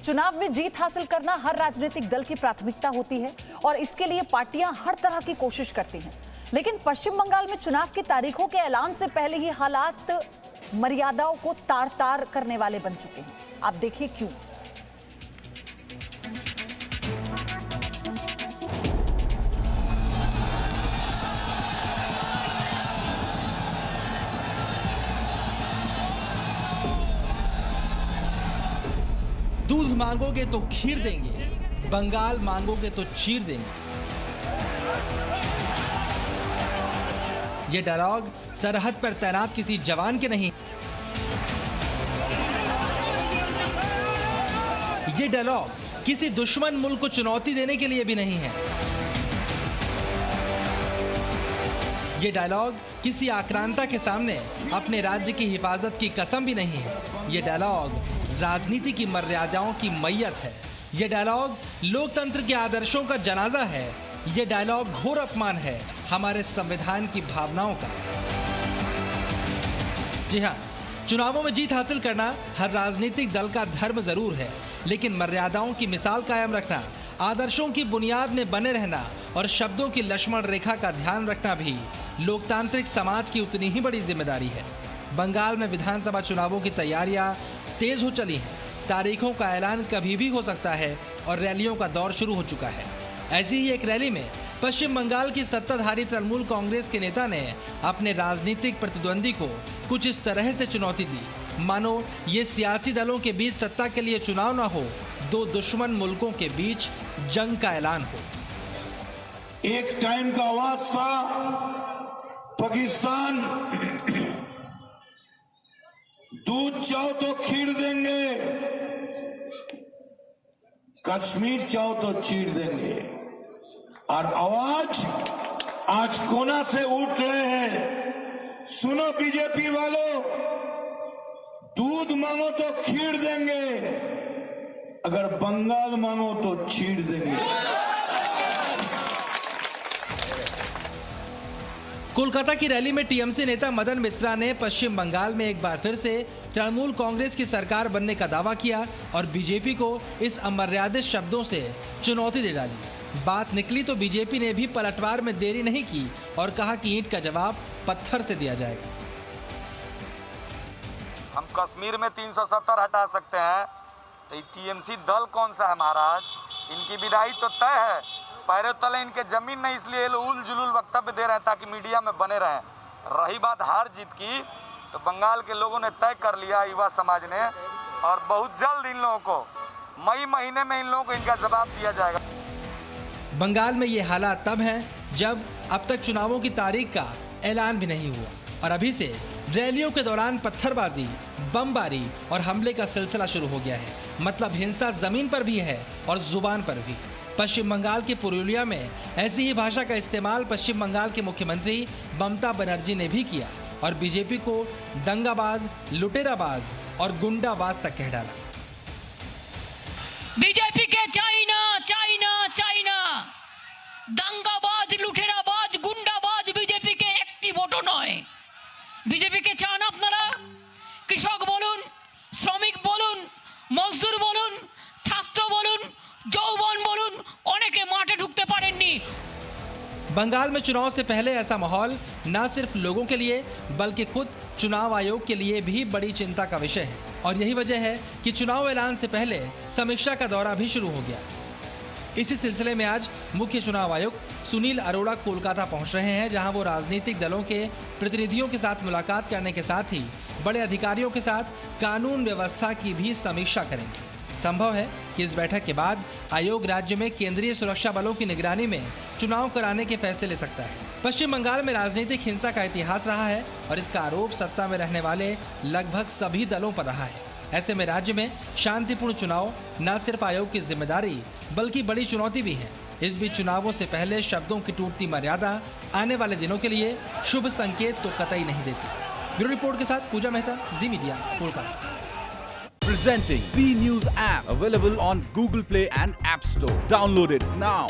चुनाव में जीत हासिल करना हर राजनीतिक दल की प्राथमिकता होती है और इसके लिए पार्टियां हर तरह की कोशिश करती हैं। लेकिन पश्चिम बंगाल में चुनाव की तारीखों के ऐलान से पहले ही हालात मर्यादाओं को तार-तार करने वाले बन चुके हैं। आप देखिए क्यों। दूध मांगोगे तो खीर देंगे, बंगाल मांगोगे तो चीर देंगे। ये डायलॉग सरहद पर तैनात किसी जवान के नहीं, ये डायलॉग किसी दुश्मन मुल्क को चुनौती देने के लिए भी नहीं है। ये डायलॉग किसी आक्रांता के सामने अपने राज्य की हिफाजत की कसम भी नहीं है। ये डायलॉग राजनीति की मर्यादाओं की मैयत है। ये डायलॉग लोकतंत्र के आदर्शों का जनाजा है। ये डायलॉग घोर अपमान है हमारे संविधान की भावनाओं का। जी हाँ, चुनावों में जीत हासिल करना हर राजनीतिक दल का धर्म जरूर है, लेकिन मर्यादाओं की मिसाल कायम रखना, आदर्शों की बुनियाद में बने रहना और शब्दों की लक्ष्मण रेखा का ध्यान रखना भी लोकतांत्रिक समाज की उतनी ही बड़ी जिम्मेदारी है। बंगाल में विधानसभा चुनावों की तैयारियां तेज हो चली हैं। तारीखों का ऐलान कभी भी हो सकता है और रैलियों का दौर शुरू हो चुका है। ऐसी ही एक रैली में पश्चिम बंगाल की सत्ताधारी तृणमूल कांग्रेस के नेता ने अपने राजनीतिक प्रतिद्वंदी को कुछ इस तरह से चुनौती दी, मानो ये सियासी दलों के बीच सत्ता के लिए चुनाव न हो, दो दुश्मन मुल्कों के बीच जंग का ऐलान हो। एक टाइम का आवाज था पाकिस्तान, दूध चाहो तो खीर देंगे, कश्मीर चाहो तो चीर देंगे। और आवाज आज कोना से उठ रहे हैं। सुनो बीजेपी वालों, दूध मांगो तो खीर देंगे, अगर बंगाल मांगो तो चीर देंगे। कोलकाता की रैली में टीएमसी नेता मदन मित्रा ने पश्चिम बंगाल में एक बार फिर से तृणमूल कांग्रेस की सरकार बनने का दावा किया और बीजेपी को इस अमर्यादित शब्दों से चुनौती दे डाली। बात निकली तो बीजेपी ने भी पलटवार में देरी नहीं की और कहा कि ईंट का जवाब पत्थर से दिया जाएगा। हम कश्मीर में 370 हटा सकते हैं, तो टीएमसी दल कौन सा है महाराज? इनकी विदाई तो तय है, पैरों तले इनके जमीन नहीं, इसलिए उल जुलूल वक्तव्य दे रहे हैं ताकि मीडिया में बने रहें। रही बात हार जीत की, तो बंगाल के लोगों ने तय कर लिया, युवा समाज ने, और बहुत जल्द इन लोगों को मई महीने में इन लोगों को इनका जवाब दिया जाएगा। बंगाल में ये हालात तब हैं जब अब तक चुनावों की तारीख का ऐलान भी नहीं हुआ और अभी से रैलियों के दौरान पत्थरबाजी, बमबारी और हमले का सिलसिला शुरू हो गया है। मतलब हिंसा जमीन पर भी है और जुबान पर भी। पश्चिम बंगाल के पुरुलिया में ऐसी ही भाषा का इस्तेमाल पश्चिम बंगाल के मुख्यमंत्री ममता बनर्जी ने भी किया और बीजेपी को दंगाबाज, लुटेराबाज और गुंडाबाज तक कह डाला। बीजेपी के चाइना चाइना चाइना, दंगाबाज, लुटेराबाज, गुंडाबाज बीजेपी के একটি ভোটও নয়। বিজেপিকে চান আপনারা? কৃষক বলুন, শ্রমিক বলুন, মজদুর বলুন, ছাত্র বলুন, যৌবন বলুন, অনেকে মাঠে ঢুকতে পারেননি। बंगाल में चुनाव से पहले ऐसा माहौल न सिर्फ लोगों के लिए बल्कि खुद चुनाव आयोग के लिए भी बड़ी चिंता का विषय है और यही वजह है कि चुनाव ऐलान से पहले समीक्षा का दौरा भी शुरू हो गया। इसी सिलसिले में आज मुख्य चुनाव आयुक्त सुनील अरोड़ा कोलकाता पहुंच रहे हैं, जहां वो राजनीतिक दलों के प्रतिनिधियों के साथ मुलाकात करने के साथ ही बड़े अधिकारियों के साथ कानून व्यवस्था की भी समीक्षा करेंगे। संभव है कि इस बैठक के बाद आयोग राज्य में केंद्रीय सुरक्षा बलों की निगरानी में चुनाव कराने के फैसले ले सकता है। पश्चिम बंगाल में राजनीतिक हिंसा का इतिहास रहा है और इसका आरोप सत्ता में रहने वाले लगभग सभी दलों पर रहा है। ऐसे में राज्य में शांतिपूर्ण चुनाव न सिर्फ आयोग की जिम्मेदारी बल्कि बड़ी चुनौती भी है। इस बीच चुनावों से पहले शब्दों की टूटती मर्यादा आने वाले दिनों के लिए शुभ संकेत तो कतई नहीं देती। ब्यूरो रिपोर्ट के साथ Puja Mehta, Zee Media, Kolkata. Presenting V News app, available on Google Play and App Store. Download it now.